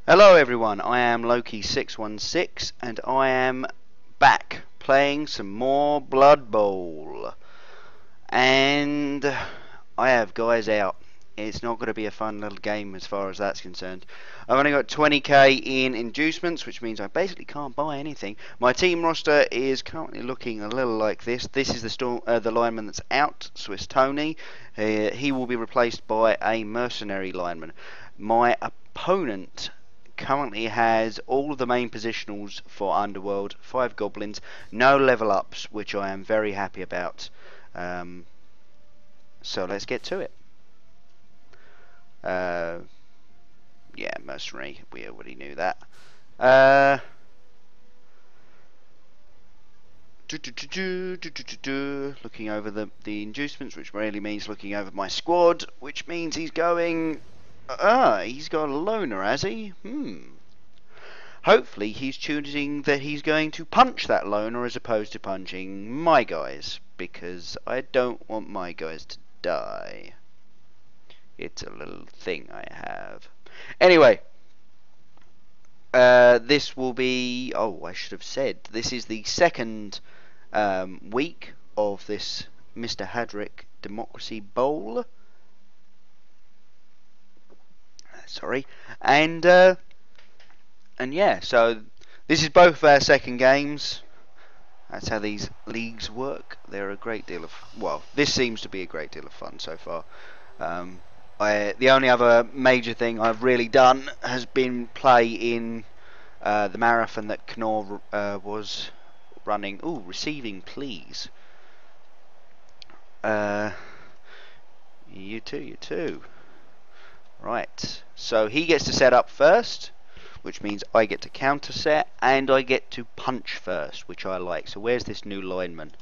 Hello everyone, I am Loki616 and I am back playing some more Blood Bowl. And I have guys out. It's not going to be a fun little game as far as that's concerned. I've only got 20k in inducements, which means I basically can't buy anything. My team roster is currently looking a little like this. This is the lineman that's out, Swiss Tony. He will be replaced by a mercenary lineman. My opponent currently has all of the main positionals for Underworld, 5 goblins, no level ups, which I am very happy about. So let's get to it. Yeah, mercenary, we already knew that. Looking over the inducements, which really means looking over my squad, which means he's going... he's got a loner, has he? Hopefully he's choosing that he's going to punch that loner as opposed to punching my guys, because I don't want my guys to die. It's a little thing I have. Anyway, this will be... Oh, I should have said, this is the second week of this Mr. Hadwick Democracy Bowl. Sorry. And yeah, so this is both our second games. That's how these leagues work. They're a great deal of... Well, this seems to be a great deal of fun so far. The only other major thing I've really done has been play in the marathon that Knorr was running. Ooh, receiving, please. You too. Right, so he gets to set up first, which means I get to counter set, and I get to punch first, which I like. So where's this new lineman?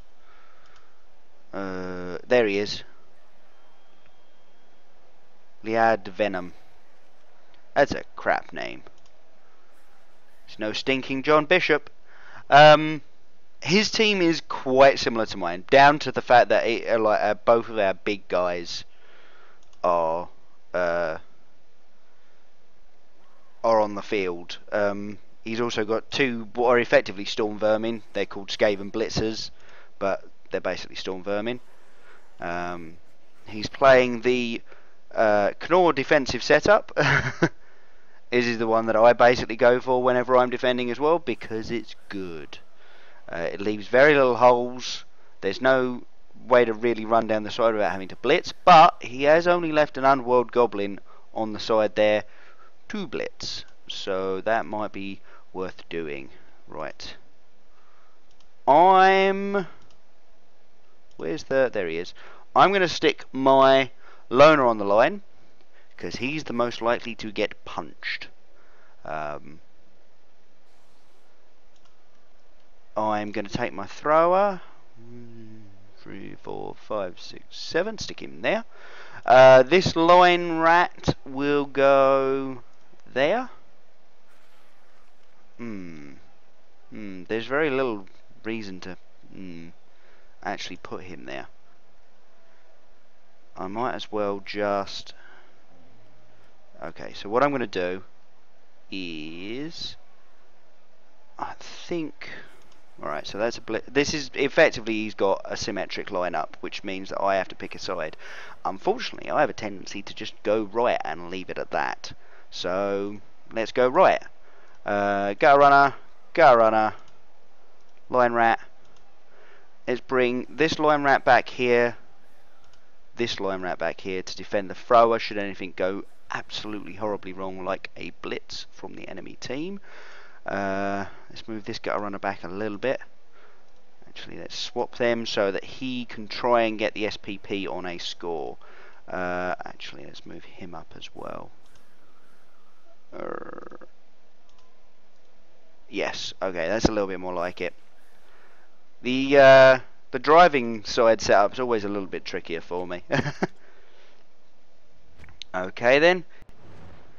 There he is. Liad Venom. That's a crap name. It's no stinking John Bishop. His team is quite similar to mine, down to the fact that both of our big guys are on the field. He's also got two what are effectively Storm Vermin. They're called Skaven Blitzers, but they're basically Storm Vermin. He's playing the Knorr defensive setup. This is the one that I basically go for whenever I'm defending as well, because it's good. It leaves very little holes. There's no way to really run down the side without having to blitz, but he has only left an Underworld Goblin on the side there to blitz, so that might be worth doing. Right. There he is. I'm going to stick my loner on the line, because he's the most likely to get punched. I'm going to take my thrower. 3, 4, 5, 6, 7. Stick him there. This line rat will go there. There's very little reason to actually put him there. I might as well just... Okay, so what I'm going to do is... I think... Alright, so that's a this is effectively, he's got a symmetric lineup, which means that I have to pick a side. Unfortunately, I have a tendency to just go right and leave it at that. So let's go right. Gutter runner, line rat. Let's bring this line rat back here, this line rat back here to defend the thrower should anything go absolutely horribly wrong, like a blitz from the enemy team. Let's move this gutter runner back a little bit. Actually, let's swap them so that he can try and get the SPP on a score. Actually, let's move him up as well. Yes, okay, that's a little bit more like it. The driving side setup is always a little bit trickier for me. Okay then.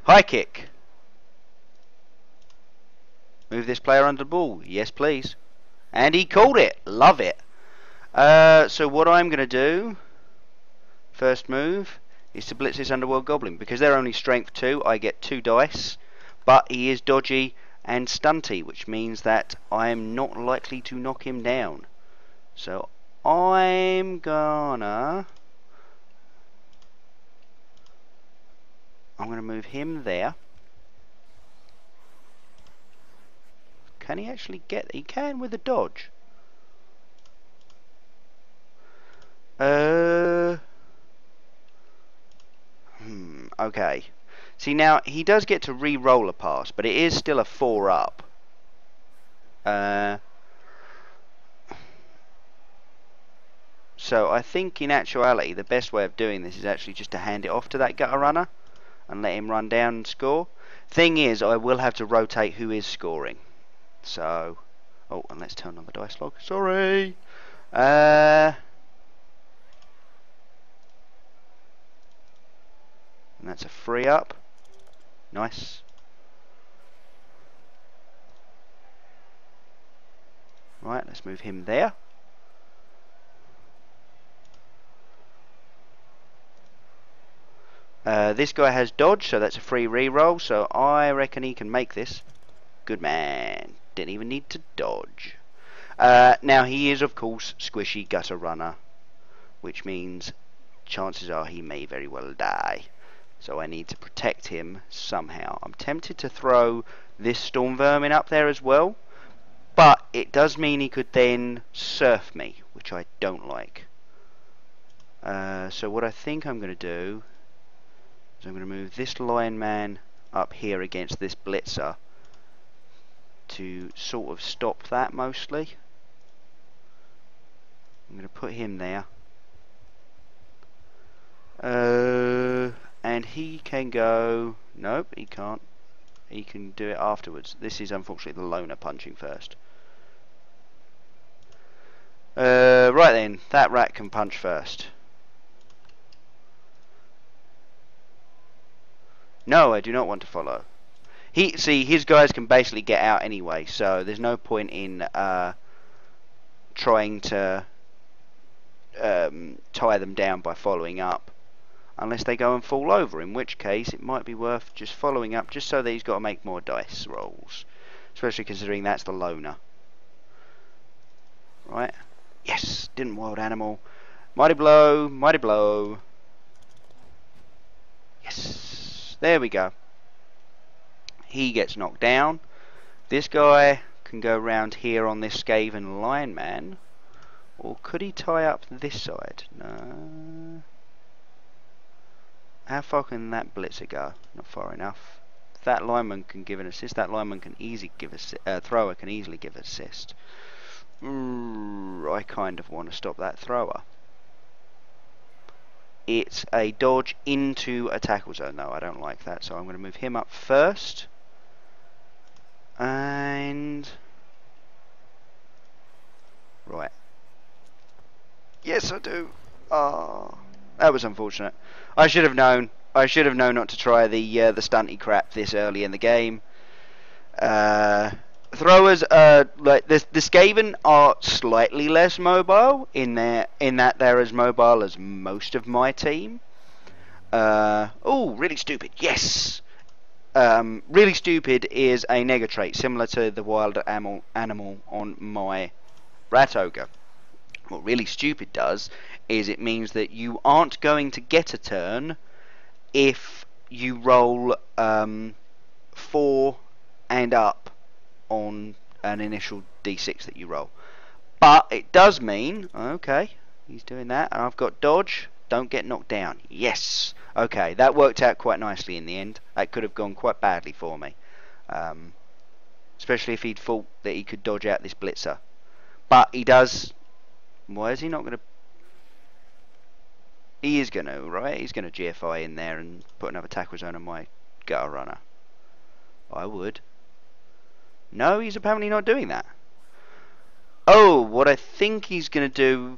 High kick. Move this player under the ball. Yes, please. And he called it. Love it. So what I'm going to do, first move, is to blitz this Underworld Goblin. Because they're only strength 2, I get 2 dice. but he is dodgy and stunty, which means that I am not likely to knock him down. So I'm gonna move him there. Can he actually get? He can with a dodge. Okay. See, now he does get to re-roll a pass, but it is still a 4-up. So I think in actuality the best way of doing this is actually just to hand it off to that gutter runner and let him run down and score. Thing is, I will have to rotate who is scoring. So, oh, and let's turn on the dice log. Sorry. And that's a 3-up. Nice. Right, let's move him there. This guy has dodge, so that's a free reroll, so I reckon he can make this. Good man. Didn't even need to dodge. Now he is, of course, squishy gutter runner, which means chances are he may very well die. So I need to protect him somehow. I'm tempted to throw this storm vermin up there as well, but it does mean he could then surf me, which I don't like. So what I think I'm going to do is I'm going to move this lion man up here against this blitzer to sort of stop that mostly. I'm going to put him there. And he can go... Nope, he can't. He can do it afterwards. This is unfortunately the loner punching first. Right then, that rat can punch first. No, I do not want to follow. His guys can basically get out anyway, so there's no point in trying to tie them down by following up, unless they go and fall over, in which case it might be worth just following up, just so that he's got to make more dice rolls, especially considering that's the loner. Right? Yes, didn't wild animal. Mighty blow, mighty blow. Yes, there we go. He gets knocked down. This guy can go around here on this Skaven lion man. Or could he tie up this side? No. How far can that blitzer go? Not far enough. If that lineman can give an assist, that lineman can easily give a thrower can easily give assist. I kind of want to stop that thrower. It's a dodge into a tackle zone though. I don't like that, so I'm going to move him up first. And right. Yes, I do. Ah, that was unfortunate. I should have known. I should have known not to try the stunty crap this early in the game. Throwers like the Skaven are slightly less mobile in that they're as mobile as most of my team. Oh, really stupid. Yes. Really stupid is a nega trait similar to the wild animal on my rat ogre. What really stupid does is it means that you aren't going to get a turn if you roll 4 and up on an initial d6 that you roll. But it does mean, okay, he's doing that, and I've got dodge, don't get knocked down. Yes! Okay, that worked out quite nicely in the end. That could have gone quite badly for me. Especially if he'd thought that he could dodge out this blitzer. But he does... Why is he not going to... He is going to, right? He's going to GFI in there and put another tackle zone on my gutter runner. I would. No, he's apparently not doing that. Oh, what I think he's going to do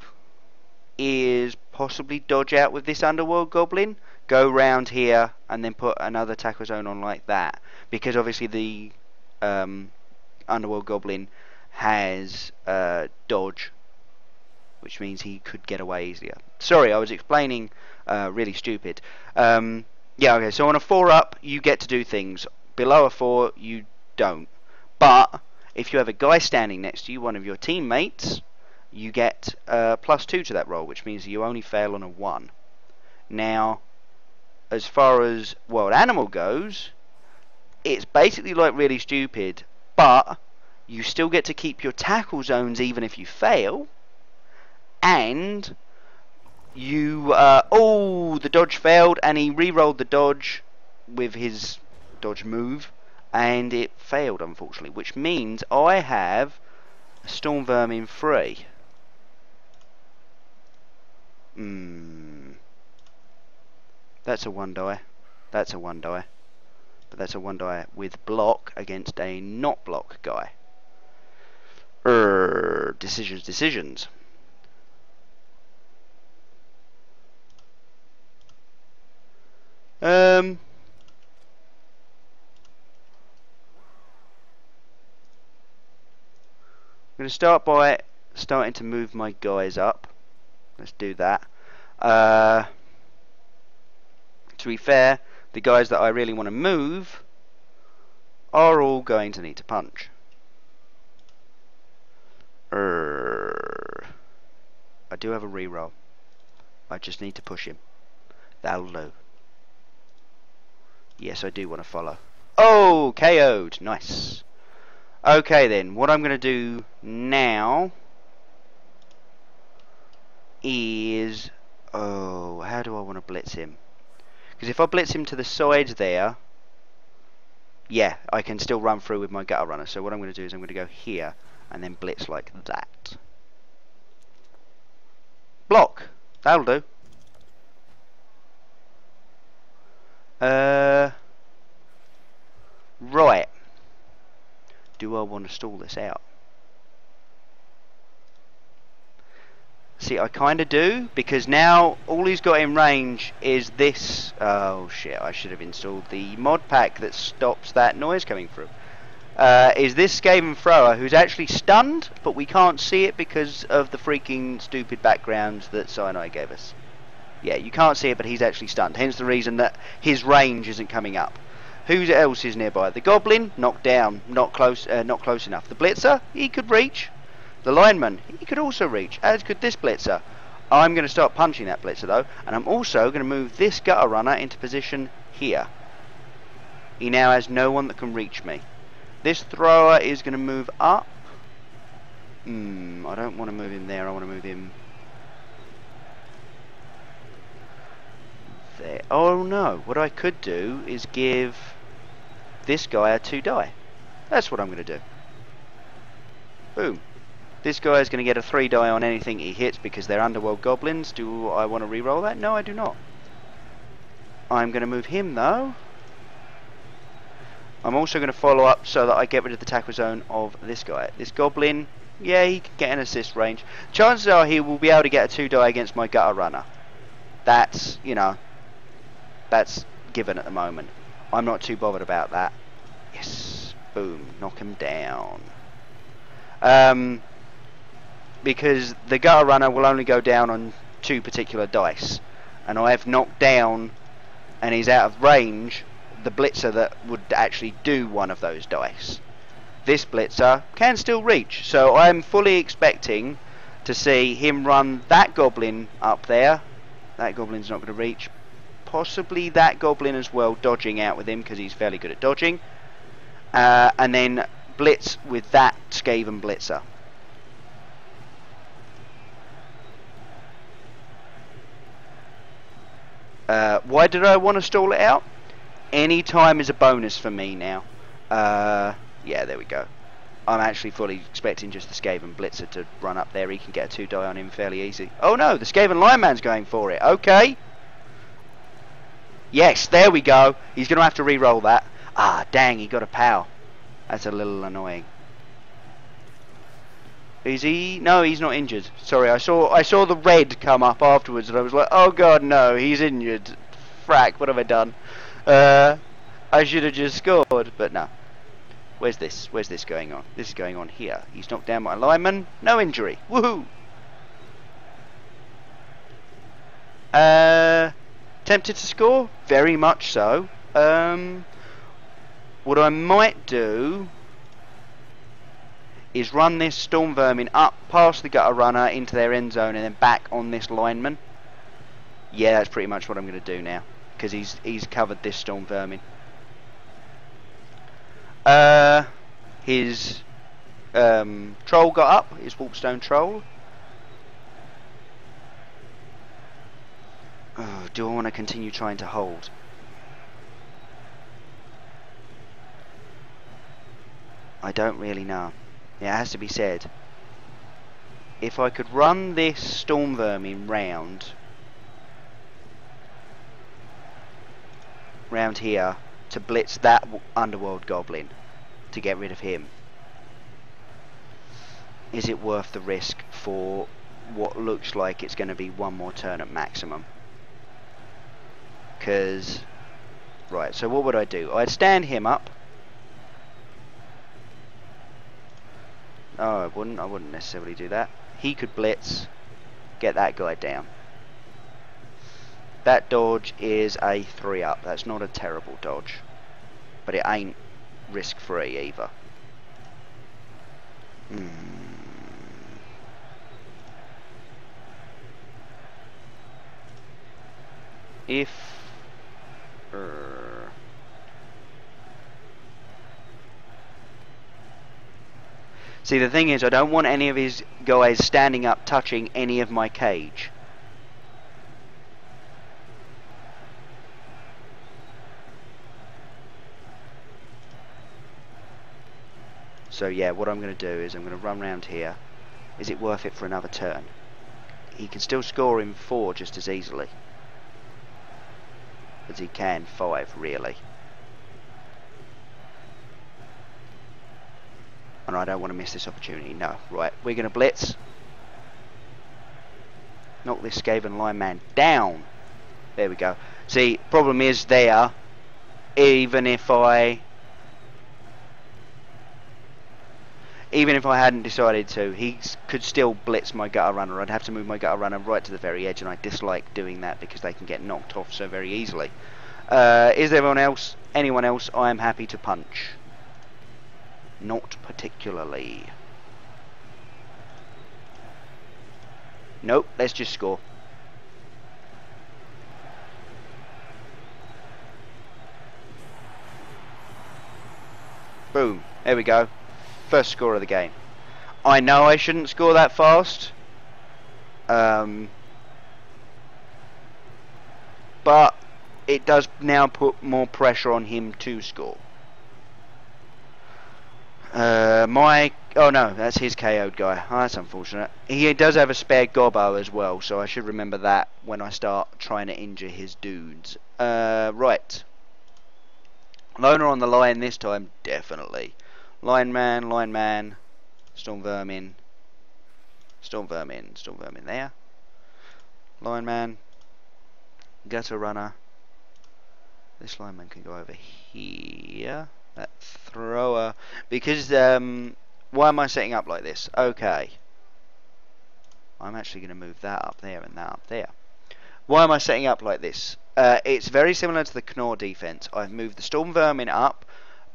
is possibly dodge out with this Underworld Goblin, go round here, and then put another tackle zone on like that. Because obviously the Underworld Goblin has dodge, which means he could get away easier. Sorry, I was explaining really stupid. Yeah, okay, so on a 4-up, you get to do things. Below a 4, you don't. But if you have a guy standing next to you, one of your teammates, you get +2 to that roll, which means you only fail on a 1. Now, as far as wild animal goes, it's basically like really stupid, but you still get to keep your tackle zones even if you fail, and you oh, the dodge failed, and he re-rolled the dodge with his dodge move, and it failed unfortunately, which means I have a storm vermin free. That's a 1 die. That's a 1 die. But that's a 1 die with block against a not block guy. Decisions. I'm going to start by starting to move my guys up. Let's do that. To be fair, the guys that I really want to move are all going to need to punch. I do have a reroll. I just need to push him. That'll do. Yes, I do want to follow. Oh, KO'd. Nice. Okay then, what I'm going to do now is... Oh, how do I want to blitz him? Because if I blitz him to the sides there, yeah, I can still run through with my gutter runner. So what I'm going to do is I'm going to go here and then blitz like that. Block. That'll do. Right. Do I want to stall this out? See, I kind of do, because now all he's got in range is this. Oh shit, I should have installed the mod pack that stops that noise coming through. Is this Skaven thrower who's actually stunned, but we can't see it because of the freaking stupid backgrounds that Cyanide gave us. Yeah, you can't see it, but he's actually stunned. Hence the reason that his range isn't coming up. Who else is nearby? The Goblin, knocked down, not close enough. The Blitzer, he could reach. The lineman, he could also reach, as could this blitzer. I'm going to start punching that blitzer though, and I'm also going to move this gutter runner into position here. He now has no one that can reach me. This thrower is going to move up. I don't want to move him there, I want to move him there. Oh no, what I could do is give this guy a 2 die. That's what I'm going to do. Boom. This guy is going to get a 3 die on anything he hits because they're Underworld goblins. Do I want to re-roll that? No, I do not. I'm going to move him though. I'm also going to follow up so that I get rid of the tackle zone of this guy. This goblin, yeah, he can get an assist range. Chances are he will be able to get a 2 die against my gutter runner. That's, you know, that's given at the moment. I'm not too bothered about that. Yes, boom, knock him down. Because the gutter runner will only go down on 2 particular dice, and I have knocked down, and he's out of range, the blitzer that would actually do one of those dice. This blitzer can still reach, so I'm fully expecting to see him run that goblin up there. That goblin's not going to reach. Possibly that goblin as well, dodging out with him because he's fairly good at dodging, and then blitz with that Skaven blitzer. Why did I want to stall it out? Any time is a bonus for me now. Yeah, there we go. I'm actually fully expecting just the Skaven blitzer to run up there. He can get a 2 die on him fairly easy. Oh no, the Skaven lineman's going for it. Okay. Yes, there we go. He's going to have to re-roll that. Ah, dang, he got a POW. That's a little annoying. Is he? No, he's not injured. Sorry, I saw the red come up afterwards, and I was like, oh god, no, he's injured. Frack, what have I done? I should have just scored, but no. Where's this? Where's this going on? This is going on here. He's knocked down my lineman. No injury. Woohoo! Tempted to score? Very much so. What I might do is run this Storm Vermin up past the Gutter Runner into their end zone and then back on this lineman. Yeah, that's pretty much what I'm going to do now, because he's covered this Storm Vermin. His troll got up, his Warpstone Troll. Oh, do I want to continue trying to hold? I don't really know. It has to be said. If I could run this Storm Vermin round here to blitz that Underworld Goblin to get rid of him, is it worth the risk for what looks like it's going to be one more turn at maximum? Because, right, so what would I do? I'd stand him up. Oh, I wouldn't necessarily do that. He could blitz, get that guy down. That dodge is a 3-up. That's not a terrible dodge, but it ain't risk-free either. If see, the thing is, I don't want any of his guys standing up touching any of my cage. So yeah, what I'm going to do is I'm going to run round here. Is it worth it for another turn? He can still score in 4 just as easily as he can 5, really. And I don't want to miss this opportunity. No, right, we're going to blitz. Knock this Skaven lineman down. There we go. See, problem is there, even if I hadn't decided to, he could still blitz my Gutter Runner. I'd have to move my Gutter Runner right to the very edge, and I dislike doing that because they can get knocked off so very easily. Is there anyone else I am happy to punch? Not particularly. Nope, let's just score. Boom, there we go. First score of the game. I know I shouldn't score that fast. But it does now put more pressure on him to score. Oh no, that's his KO'd guy. Oh, that's unfortunate. He does have a spare gobbo as well, so I should remember that when I start trying to injure his dudes. Right. Loner on the line this time, definitely. Lineman, Storm Vermin there. Lineman, Gutter Runner. This lineman can go over here. That thrower, because why am I setting up like this? Okay, I'm actually going to move that up there and that up there. Why am I setting up like this? It's very similar to the Knorr defense. I've moved the Storm Vermin up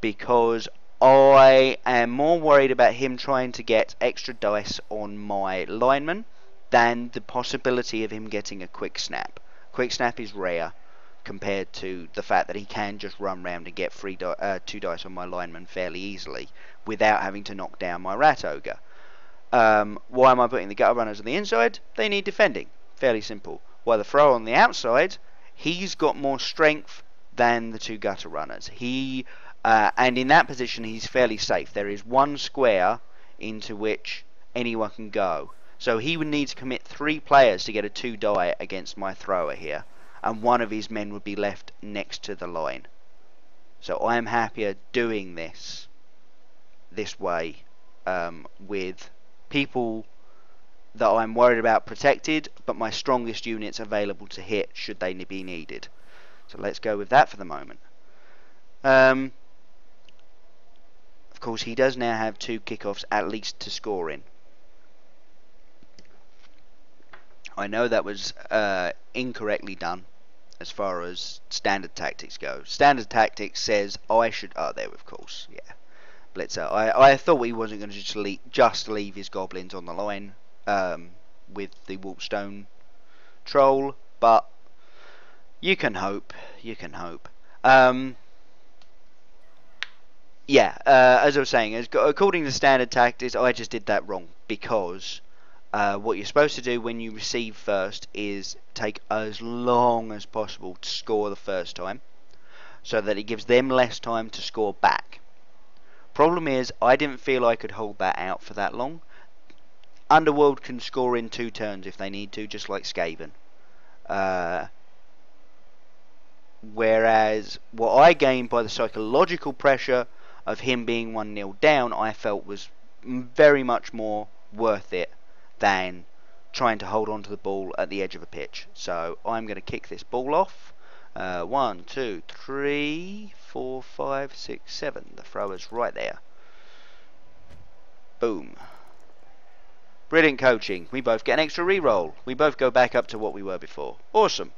because I am more worried about him trying to get extra dice on my lineman than the possibility of him getting a quick snap. Quick snap is rare compared to the fact that he can just run round and get 2 dice on my lineman fairly easily without having to knock down my Rat Ogre. Why am I putting the Gutter Runners on the inside? They need defending. Fairly simple. While the thrower on the outside, he's got more strength than the 2 Gutter Runners. And in that position, he's fairly safe. There is 1 square into which anyone can go. So he would need to commit 3 players to get a 2 die against my thrower here. And 1 of his men would be left next to the line. So I am happier doing this way with people that I'm worried about protected, but my strongest units available to hit should they be needed. So let's go with that for the moment. Of course, he does now have 2 kickoffs at least to score in. I know that was incorrectly done, as far as standard tactics go. Standard tactics says I should... Oh, there, of course, yeah. Blitzer. I thought he wasn't going to just leave his goblins on the line with the Warpstone troll, but you can hope. You can hope. Yeah, as I was saying, according to standard tactics, I just did that wrong because what you're supposed to do when you receive first is take as long as possible to score the first time, so that it gives them less time to score back. Problem is, I didn't feel I could hold that out for that long. Underworld can score in 2 turns if they need to, just like Skaven. Whereas what I gained by the psychological pressure of him being 1-0 down, I felt was very much more worth it than trying to hold on to the ball at the edge of a pitch. So I'm going to kick this ball off. 1, 2, 3, 4, 5, 6, 7. The thrower's right there. Boom. Brilliant coaching. We both get an extra reroll. We both go back up to what we were before. Awesome.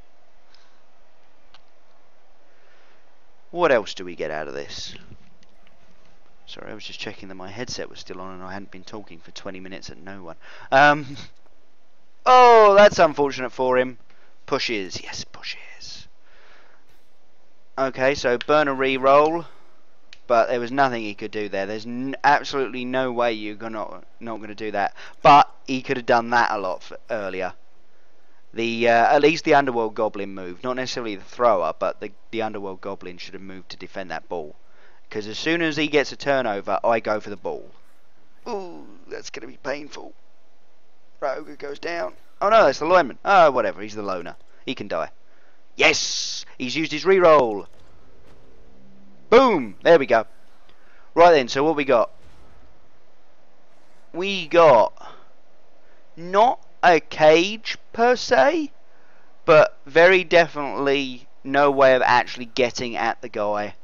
What else do we get out of this? Sorry, I was just checking that my headset was still on and I hadn't been talking for 20 minutes at no one. Oh, that's unfortunate for him. Pushes. Yes, pushes. Okay, so burn a reroll. But there was nothing he could do there. There's absolutely no way you're not going to do that. But he could have done that a lot earlier. At least the Underworld Goblin moved. Not necessarily the thrower, but the Underworld Goblin should have moved to defend that ball. Because as soon as he gets a turnover, I go for the ball. Ooh, that's going to be painful. Rogue goes down. Oh no, that's the lineman. Oh, whatever, he's the loner. He can die. Yes! He's used his reroll. Boom! There we go. Right then, so what we got? We got not a cage per se, but very definitely no way of actually getting at the guy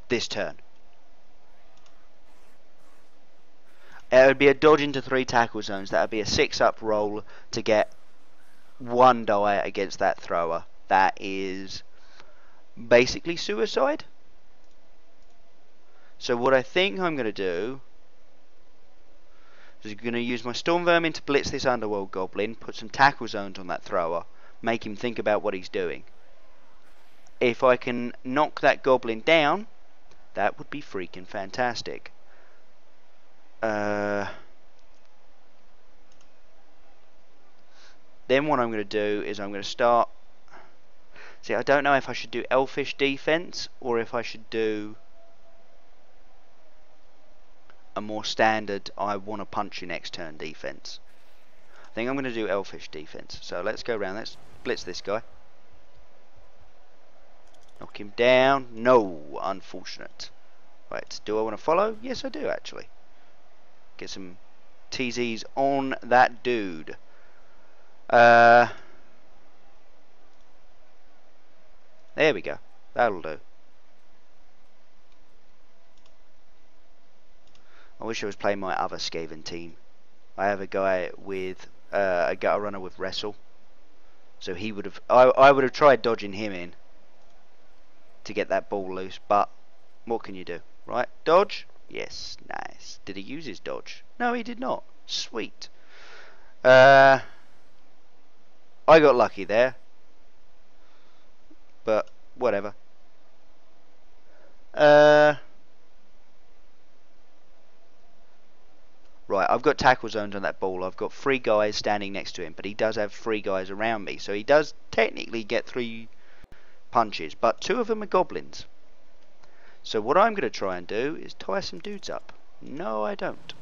this turn. It would be a dodge into 3 tackle zones. That would be a 6-up roll to get 1 die against that thrower. That is basically suicide. So what I think I'm going to do is I'm going to use my Storm Vermin to blitz this Underworld Goblin, put some tackle zones on that thrower, make him think about what he's doing. If I can knock that Goblin down, that would be freaking fantastic. Then what I'm going to do is I'm going to start... See, I don't know if I should do Elfish defense or if I should do a more standard I want to punch you next turn defense. I think I'm going to do Elfish defense. So let's go around. Let's blitz this guy. Knock him down. No, unfortunate. Right, do I want to follow? Yes, I do actually. Get some TZs on that dude. There we go. That'll do. I wish I was playing my other Skaven team. I have a guy with a gutter runner with wrestle, so he would have. I would have tried dodging him in to get that ball loose, but what can you do, right? Dodge. Yes, nice. Did he use his dodge? No, he did not. Sweet. I got lucky there, but whatever. Right, I've got tackle zones on that ball. I've got 3 guys standing next to him, but he does have 3 guys around me, so he does technically get 3 punches, but 2 of them are goblins. So what I'm going to try and do is tie some dudes up. No, I don't.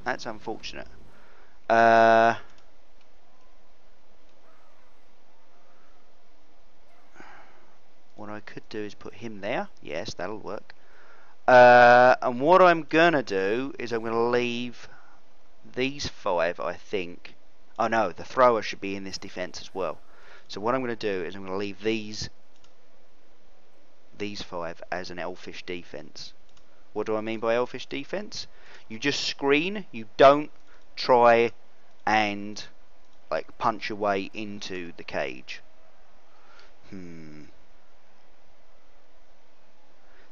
That's unfortunate. What I could do is put him there. Yes, that'll work. And what I'm going to do is I'm going to leave these 5, I think. Oh no, the thrower should be in this defense as well. So what I'm going to do is I'm going to leave these 5 as an Elfish defense. What do I mean by Elfish defense? You just screen. You don't try and like punch your way into the cage.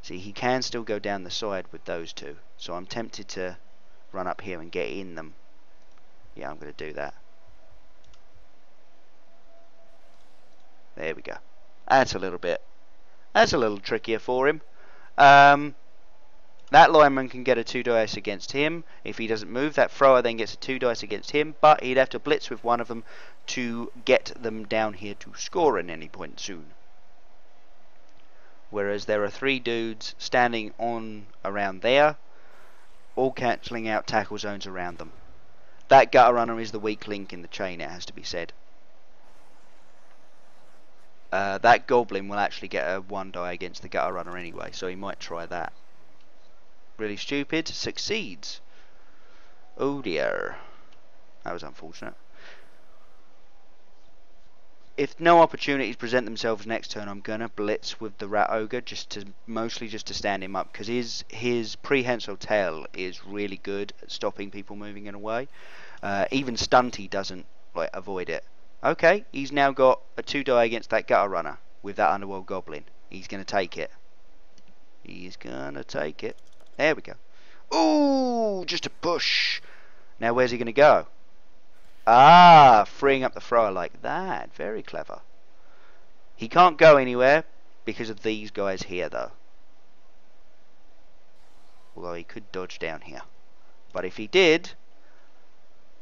See, he can still go down the side with those two, so I'm tempted to run up here and get in them. Yeah, I'm going to do that. There we go. That's a little trickier for him. That lineman can get a 2 dice against him. If he doesn't move, that thrower then gets a 2 dice against him, but he'd have to blitz with one of them to get them down here to score at any point soon. Whereas there are 3 dudes standing on around there, all cancelling out tackle zones around them. That gutter runner is the weak link in the chain, it has to be said. That goblin will actually get a 1 die against the gutter runner anyway, so he might try that. Really stupid. Succeeds. Oh dear. That was unfortunate. If no opportunities present themselves next turn, I'm gonna blitz with the rat ogre mostly just to stand him up, because his prehensile tail is really good at stopping people moving in a way. Even Stunty doesn't avoid it. Okay, he's now got a 2 die against that gutter runner with that Underworld goblin. He's gonna take it. He's gonna take it. There we go. Ooh, just a push. Now where's he gonna go? Ah, freeing up the thrower like that. Very clever. He can't go anywhere because of these guys here, though. Although he could dodge down here. But if he did,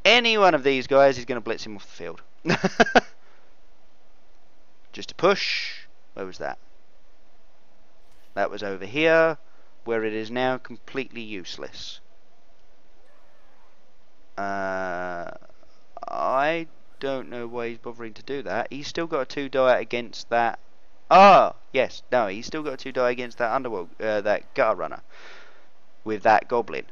any one of these guys is going to blitz him off the field. Just a push. Where was that? That was over here, where it is now completely useless. I don't know why he's bothering to do that. He's still got a 2 die against that. Ah, yes, no, he's still got a 2 die against that Underworld, that gutter runner with that goblin.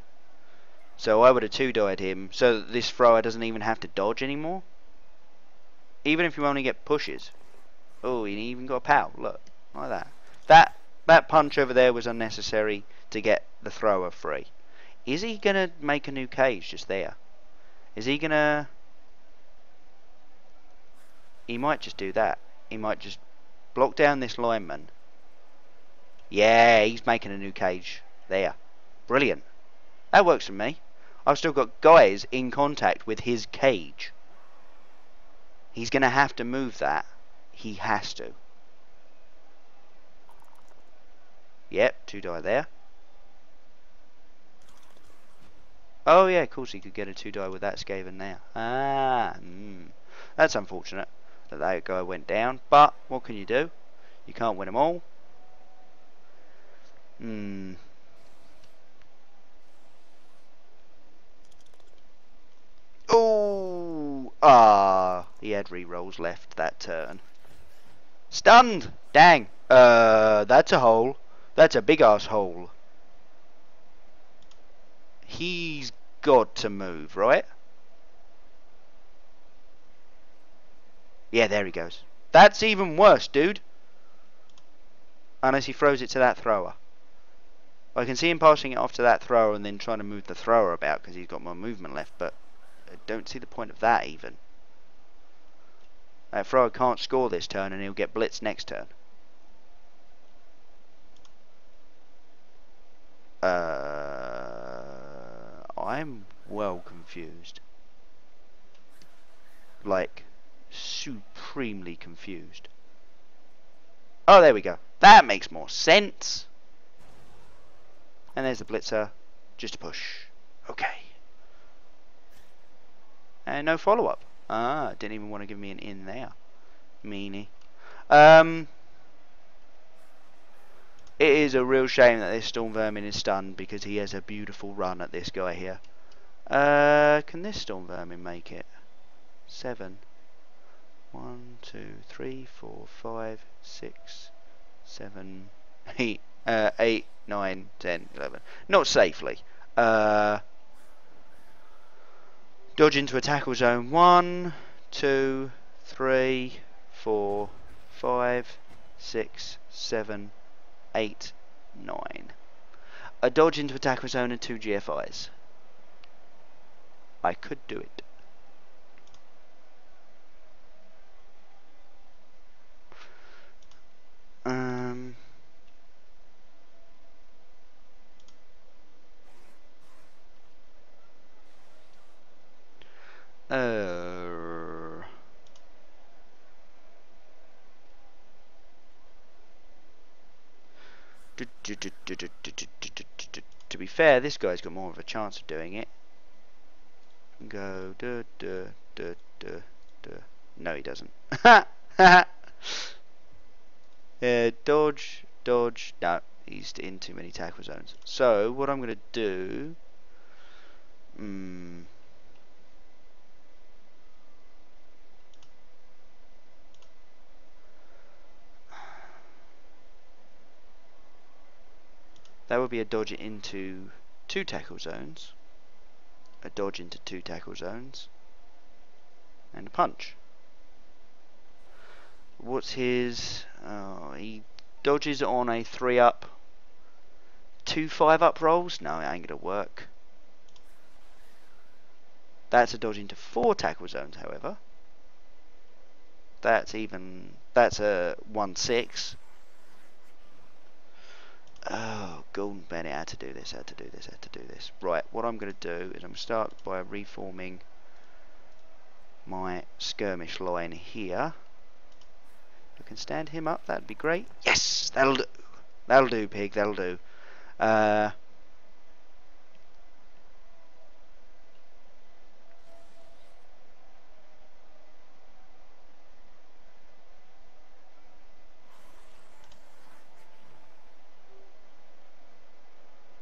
So I would have 2 died him, so that this thrower doesn't even have to dodge anymore. Even if you only get pushes. Oh, he even got a pow. Look, like that. That punch over there was unnecessary to get the thrower free. Is he gonna make a new cage just there? Is he gonna? He might just do that. He might just block down this lineman. Yeah, he's making a new cage. There. Brilliant. That works for me. I've still got guys in contact with his cage. He's going to have to move that. He has to. Yep, 2 die there. Oh yeah, of course he could get a 2 die with that Skaven there. That's unfortunate that guy went down, but what can you do? You can't win them all. Oh, he had rerolls left that turn. Stunned! Dang. That's a hole. That's a big ass hole. He's got to move, right? Yeah, there he goes. That's even worse, dude. Unless he throws it to that thrower. I can see him passing it off to that thrower and then trying to move the thrower about because he's got more movement left, but I don't see the point of that even. That thrower can't score this turn and he'll get blitzed next turn. I'm well confused. Like, supremely confused. Oh, there we go. That makes more sense. And there's the blitzer. Just a push. Okay. And no follow-up. Ah, didn't even want to give me an in there. Meanie. It is a real shame that this Storm Vermin is stunned because he has a beautiful run at this guy here. Can this Storm Vermin make it? 7. 1, 2, 3, 4, 5, 6, 7, 8, 8, 9, 10, 11. Not safely. Dodge into a tackle zone. 1, 2, 3, 4, 5, 6, 7, 8, 9. A dodge into a tackle zone and 2 GFIs. I could do it. To be fair, this guy's got more of a chance of doing it. Go No, he doesn't. Dodge. No, he's in too many tackle zones. So what I'm going to do. That would be a dodge into 2 tackle zones, a dodge into 2 tackle zones, and a punch. What's his? Oh, he dodges on a 3-up, 2 5-up rolls. No, it ain't gonna work. That's a dodge into 4 tackle zones, however. That's a 1-6. Oh, Golden Bennett had to do this. Right, what I'm going to do is I'm going to start by reforming my skirmish line here. If I can stand him up, that'd be great. Yes, that'll do. That'll do, pig. That'll do.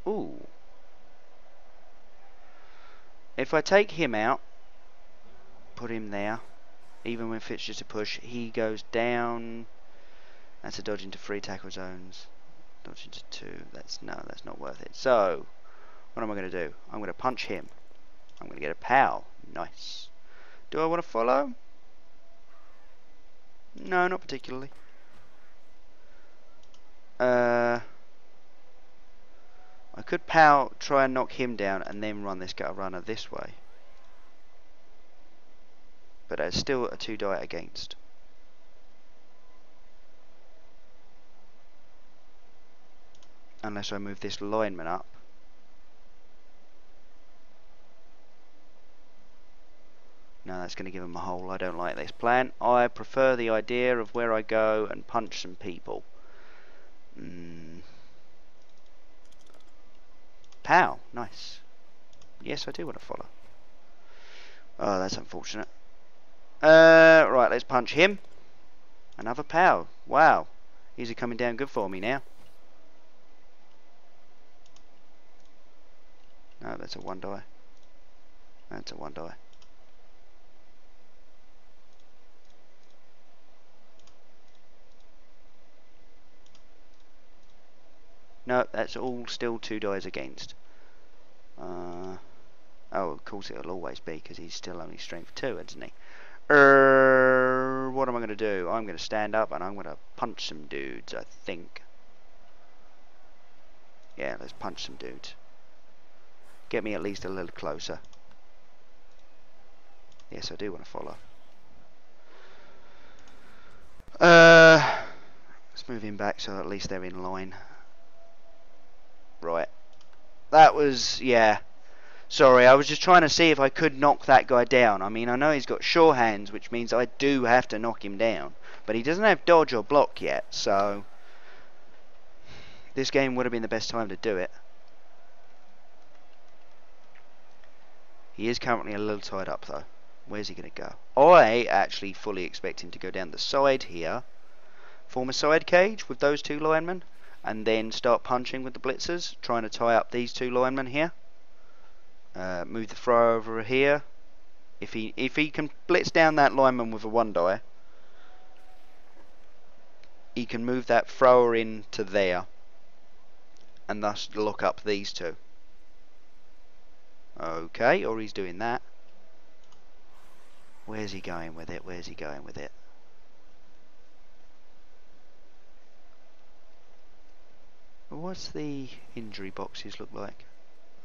Ooh. If I take him out, put him there, even when it's just a push, he goes down. That's a dodge into 3 tackle zones. Dodge into 2. That's not worth it. So, what am I going to do? I'm going to punch him. I'm going to get a POW. Nice. Do I want to follow? No, not particularly. I could POW, try and knock him down, and then run this gutter runner this way. But it's still a 2 die against. Unless I move this lineman up. No, that's going to give him a hole. I don't like this plan. I prefer the idea of where I go and punch some people. POW, nice. Yes, I do want to follow. Oh, that's unfortunate. Right, let's punch him. Another POW. Wow. These are coming down good for me now. No, that's a 1 die. That's a 1 die. No, that's all still 2 dies against. Oh, of course it'll always be, because he's still only strength 2, isn't he? What am I going to do? I'm going to stand up and I'm going to punch some dudes, I think. Yeah, let's punch some dudes. Get me at least a little closer. Yes, I do want to follow. Let's move him back so at least they're in line. Right. That was, yeah. Sorry, I was just trying to see if I could knock that guy down. I mean, I know he's got sure hands, which means I do have to knock him down. But he doesn't have dodge or block yet, so this game would have been the best time to do it. He is currently a little tied up, though. Where's he going to go? I actually fully expect him to go down the side here, form a side cage with those 2 linemen, and then start punching with the blitzers, trying to tie up these 2 linemen here. Move the throw over here. If he can blitz down that lineman with a 1 die, he can move that thrower into there, and thus lock up these 2. Okay, or he's doing that. Where's he going with it? Where's he going with it? What's the injury boxes look like?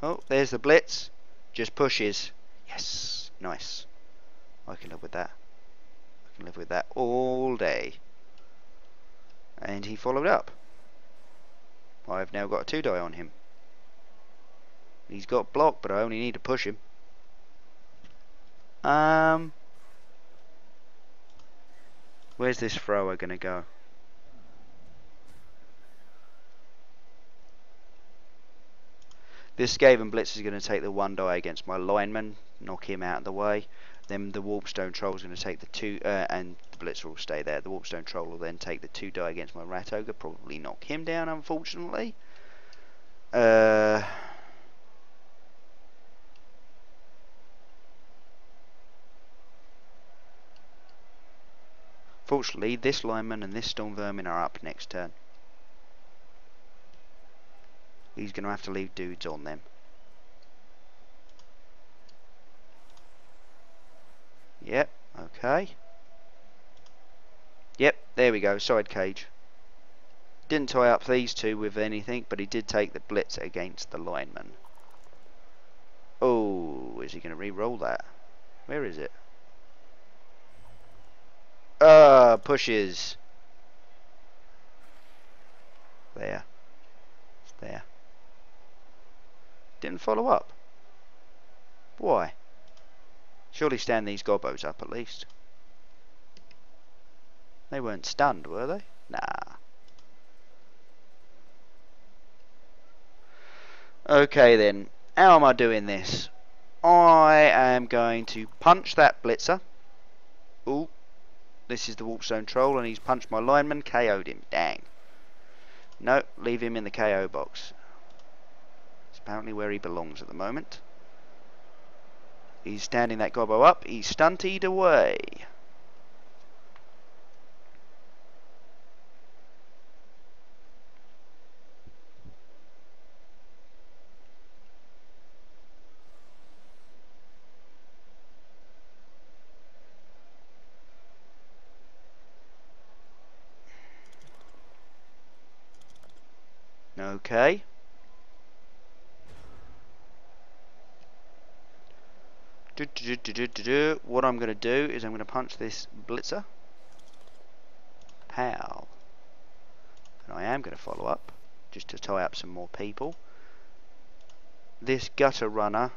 Oh, there's the blitz. Just pushes. Yes, nice. I can live with that. I can live with that all day. And he followed up. I've now got a 2 die on him. He's got block, but I only need to push him. Where's this thrower gonna go? This Skaven Blitz is going to take the 1 die against my lineman, knock him out of the way. Then the Warpstone Troll is going to take the 2, and the Blitzer will stay there. The Warpstone Troll will then take the 2 die against my Rat Ogre, probably knock him down, unfortunately. Fortunately, this lineman and this Storm Vermin are up next turn. He's going to have to leave dudes on them. Yep, okay. Yep, there we go, side cage. Didn't tie up these two with anything, but he did take the blitz against the lineman. Oh, is he going to re-roll that? Where is it? Pushes. There. It's there. Didn't follow up. Why? Surely stand these gobbos up at least. They weren't stunned, were they? Nah. Okay then. How am I doing this? I am going to punch that blitzer. Ooh. This is the Warpstone Troll and he's punched my lineman, KO'd him. Dang. No, leave him in the KO box. It's apparently where he belongs at the moment. He's standing that gobbo up. He's stunted away. Okay. What I'm going to do is I'm going to punch this blitzer. Pow. And I am going to follow up, just to tie up some more people. This gutter runner.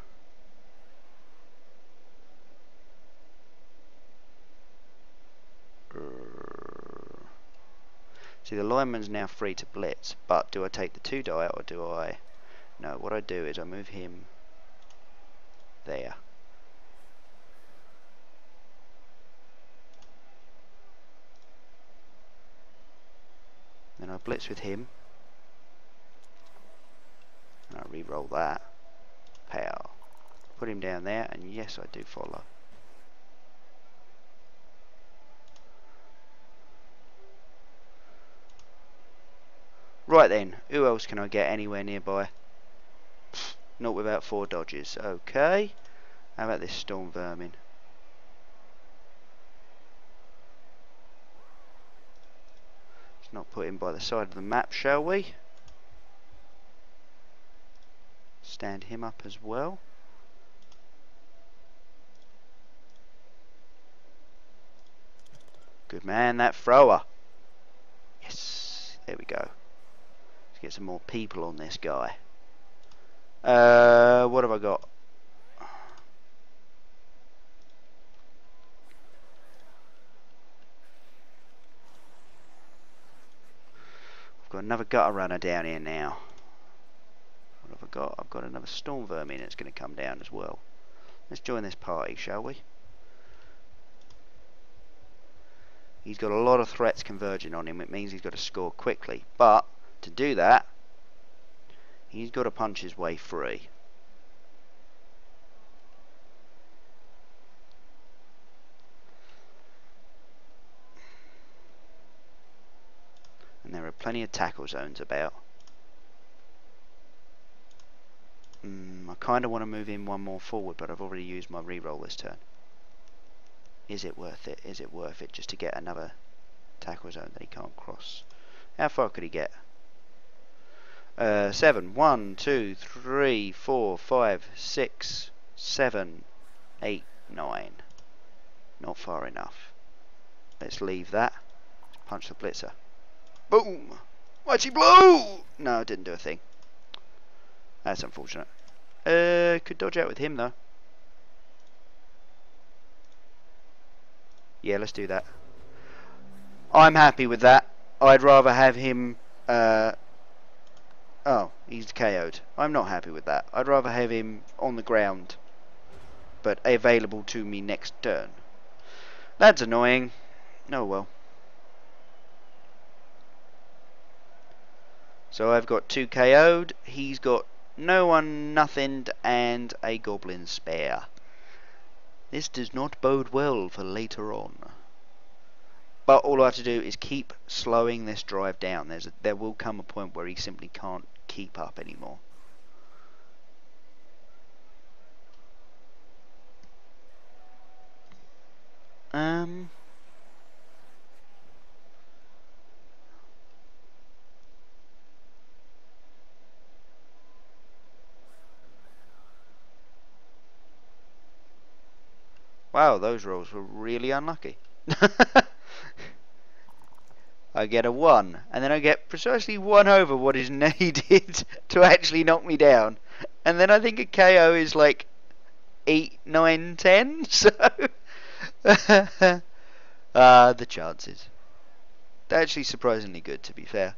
See, the lineman's now free to blitz, but do I take the 2 die or do I... No, what I do is I move him there. Then I blitz with him. And I re-roll that. Pow. Put him down there, and yes, I do follow. Right then, who else can I get anywhere nearby? Not without 4 dodges. Okay. How about this Storm Vermin? Let's not put him by the side of the map, shall we? Stand him up as well. Good man, that thrower. Yes, there we go. Get some more people on this guy. What have I got? I've got another gutter runner down here now. What have I got? I've got another Storm Vermin that's going to come down as well. Let's join this party, shall we? He's got a lot of threats converging on him. It means he's got to score quickly. But to do that, he's got to punch his way free. And there are plenty of tackle zones about. I kind of want to move in one more forward, but I've already used my reroll this turn. Is it worth it? Is it worth it just to get another tackle zone that he can't cross? How far could he get? 7. 1, 2, 3, 4, 5, 6, 7, 8, 9. Not far enough. Let's leave that. Let's punch the blitzer. Boom! Mighty blow! No, it didn't do a thing. That's unfortunate. Could dodge out with him though. Yeah, let's do that. I'm happy with that. I'd rather have him Oh, he's KO'd. I'm not happy with that. I'd rather have him on the ground, but available to me next turn. That's annoying. Oh well. So I've got 2 KO'd. He's got no one, nothing, and a goblin spare. This does not bode well for later on. But all I have to do is keep slowing this drive down. There will come a point where he simply can't keep up anymore. Wow, those rolls were really unlucky. I get a 1, and then I get precisely 1 over what is needed to actually knock me down. And then I think a KO is like 8, 9, 10, so... the chances. They're actually surprisingly good, to be fair.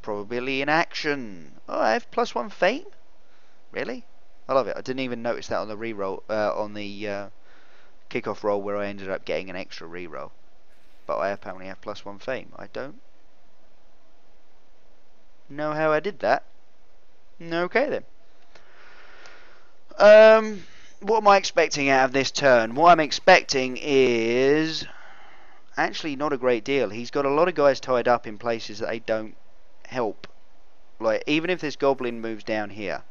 Probability in action. Oh, I have +1 fame? Really? I love it. I didn't even notice that on the reroll, on the kickoff roll where I ended up getting an extra reroll. But I apparently have +1 fame. I don't know how I did that. Okay then. What am I expecting out of this turn? What I'm expecting is actually not a great deal. He's got a lot of guys tied up in places that they don't help. Like, even if this goblin moves down here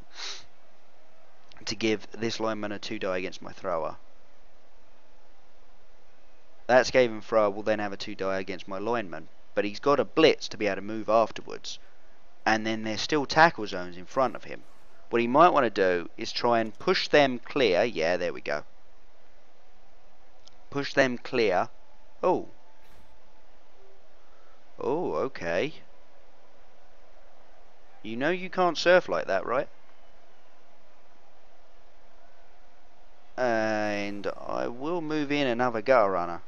to give this lineman a 2 die against my thrower, that Skaven thrower will then have a 2 die against my lineman. But he's got a blitz to be able to move afterwards. And then there's still tackle zones in front of him. What he might want to do is try and push them clear. Yeah, there we go. Push them clear. Oh. Oh, okay. You know you can't surf like that, right? And I will move in another gutter runner.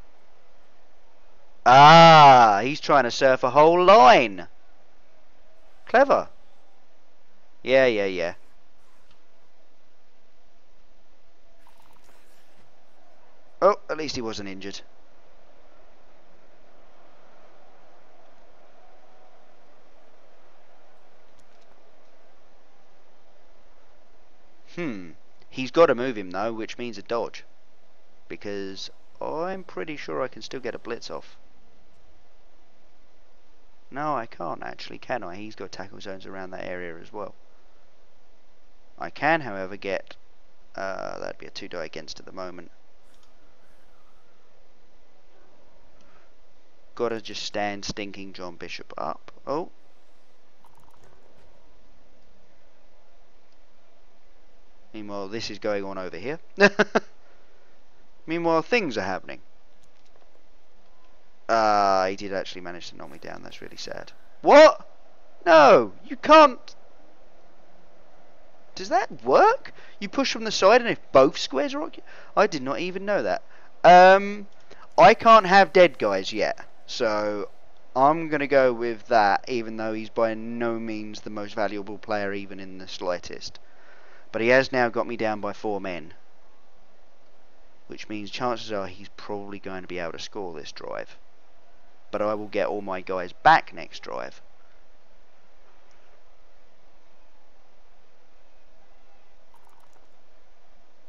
Ah, he's trying to surf a whole line. Clever. Yeah. Oh, at least he wasn't injured. He's got to move him though, which means a dodge. Because I'm pretty sure I can still get a blitz off. No, I can't actually, can I? He's got tackle zones around that area as well. I can, however, get... that'd be a 2 die against at the moment. Gotta just stand stinking John Bishop up. Oh. Meanwhile, this is going on over here. Meanwhile, things are happening. He did actually manage to knock me down. That's really sad. What? No, you can't. Does that work? You push from the side and if both squares are occupied? I did not even know that. I can't have dead guys yet. So, I'm going to go with that, even though he's by no means the most valuable player, even in the slightest. But he has now got me down by 4 men. Which means chances are he's probably going to be able to score this drive. But I will get all my guys back next drive.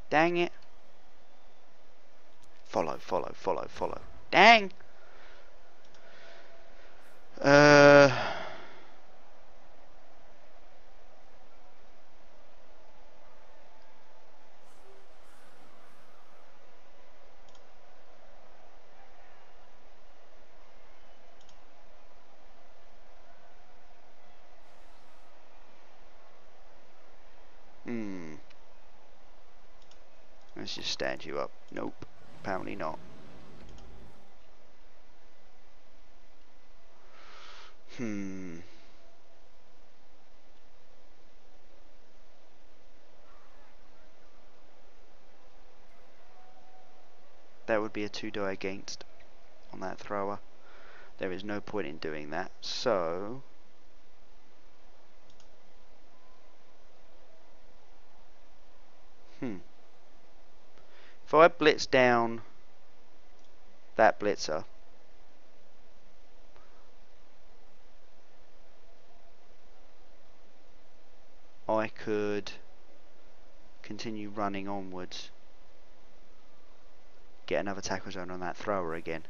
Dang it. Follow. Dang! Let's just stand you up. Nope. Apparently not. That would be a 2 die against on that thrower. there is no point in doing that. So if I blitz down that blitzer, I could continue running onwards, get another tackle zone on that thrower again,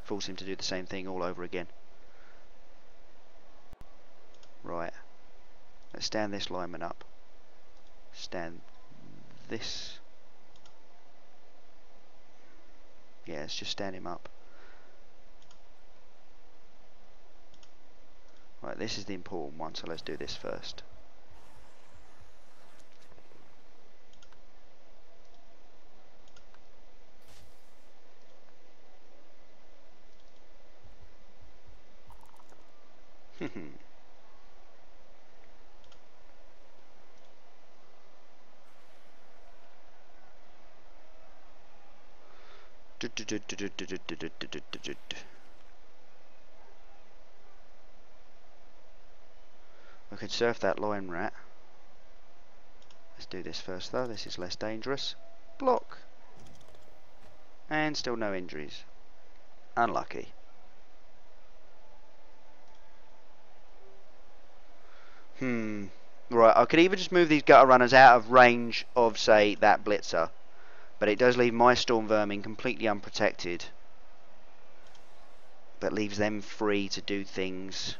force him to do the same thing all over again. Right, let's stand this lineman up, stand this, yeah, let's just stand him up. Right, this is the important one, so let's do this first. I could surf that line rat. Let's do this first though, this is less dangerous. Block. And still no injuries. Unlucky. Right, I could either just move these gutter runners out of range of, say, that blitzer, but it does leave my storm vermin completely unprotected. That leaves them free to do things.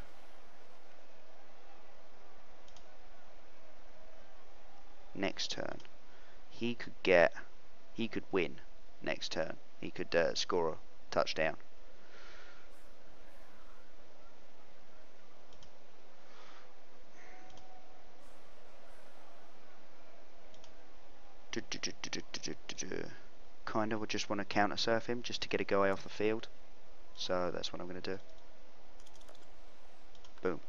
Next turn. He could win next turn. He could score a touchdown. Kinda would just want to counter surf him just to get a guy off the field. So that's what I'm going to do. Boom.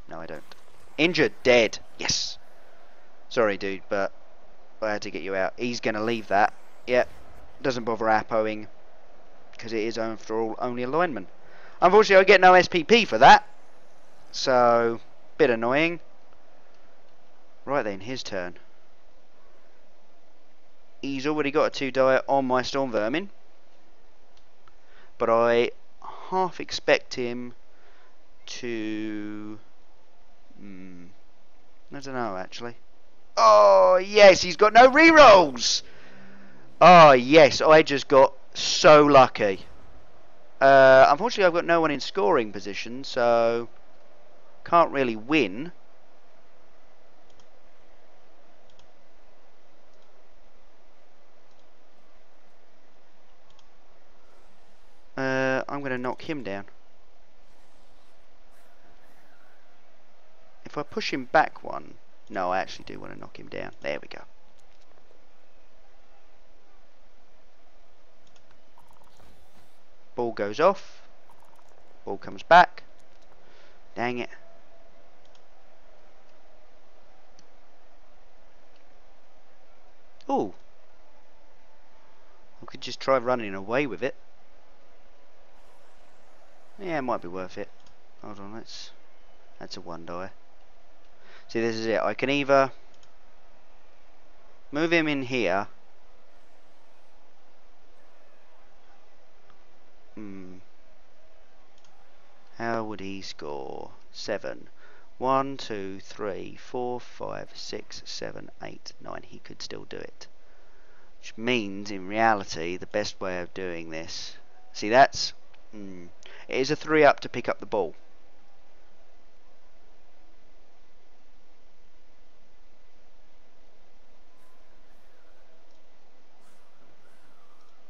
No, I don't. Injured, dead. Yes. Sorry, dude, but I had to get you out. He's going to leave that. Yep. Doesn't bother appoing because it is, after all, only a lineman. Unfortunately, I get no SPP for that. So, bit annoying. Right then, his turn. He's already got a 2 die on my storm vermin, but I half expect him to. I don't know actually. Oh yes, he's got no rerolls. Oh yes, I just got so lucky. Unfortunately, I've got no one in scoring position, so can't really win. I'm going to knock him down. If I push him back one... No, I actually do want to knock him down. There we go. Ball goes off. Ball comes back. Dang it. Ooh. I could just try running away with it. Yeah, it might be worth it. Hold on, that's a 1 die. See, this is it. I can either move him in here. How would he score? 7. 1, 2, 3, 4, 5, 6, 7, 8, 9. He could still do it. Which means, in reality, the best way of doing this... See, that's... It is a 3 up to pick up the ball.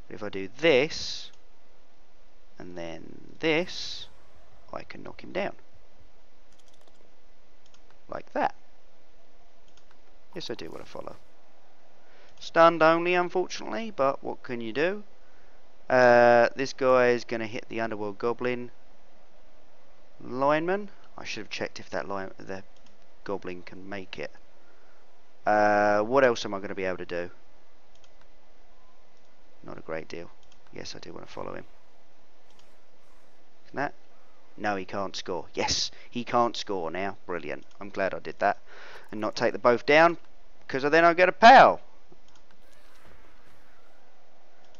If I do this, and then this, I can knock him down. Like that. Yes, I do want to follow. Stunned only, unfortunately, but what can you do? This guy is going to hit the Underworld Goblin lineman. I should have checked if the Goblin can make it. What else am I going to be able to do? Not a great deal. Yes, I do want to follow him. that. No, he can't score. Yes, he can't score now. Brilliant. I'm glad I did that. And not take the both down, because then I'll get a pal.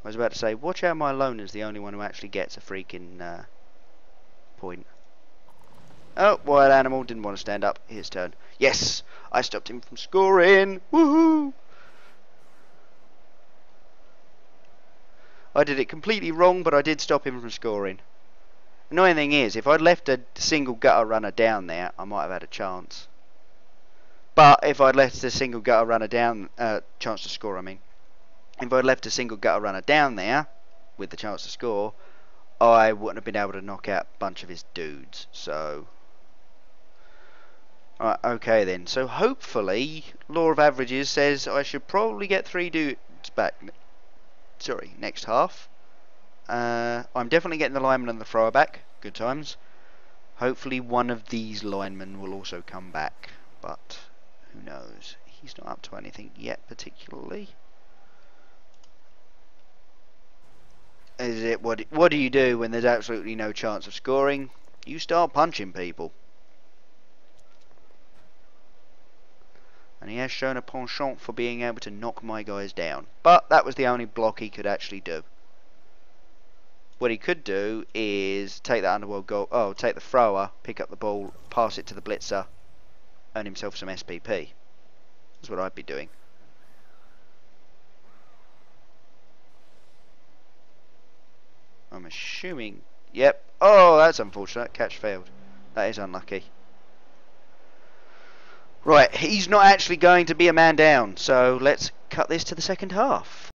I was about to say, watch out, my loner's the only one who actually gets a freaking point. Oh, wild animal didn't want to stand up. His turn. Yes, I stopped him from scoring. Woohoo! I did it completely wrong, but I did stop him from scoring. Annoying thing is, if I'd left a single gutter runner down there, I might have had a chance. But if I'd left a single gutter runner down, chance to score, I mean. If I'd left a single gutter runner down there, with the chance to score, I wouldn't have been able to knock out a bunch of his dudes, so... Alright, okay then. So hopefully, Law of Averages says I should probably get 3 dudes back. Sorry, next half. I'm definitely getting the lineman and the thrower back. Good times. Hopefully one of these linemen will also come back, but who knows. He's not up to anything yet particularly. Is it what do you do when there's absolutely no chance of scoring? You start punching people. And he has shown a penchant for being able to knock my guys down. But that was the only block he could actually do. What he could do is take that Underworld goal, take the thrower, pick up the ball, pass it to the blitzer, earn himself some SPP. That's what I'd be doing. I'm assuming... Yep. Oh, that's unfortunate. Catch failed. That is unlucky. Right, he's not actually going to be a man down, so let's cut this to the second half.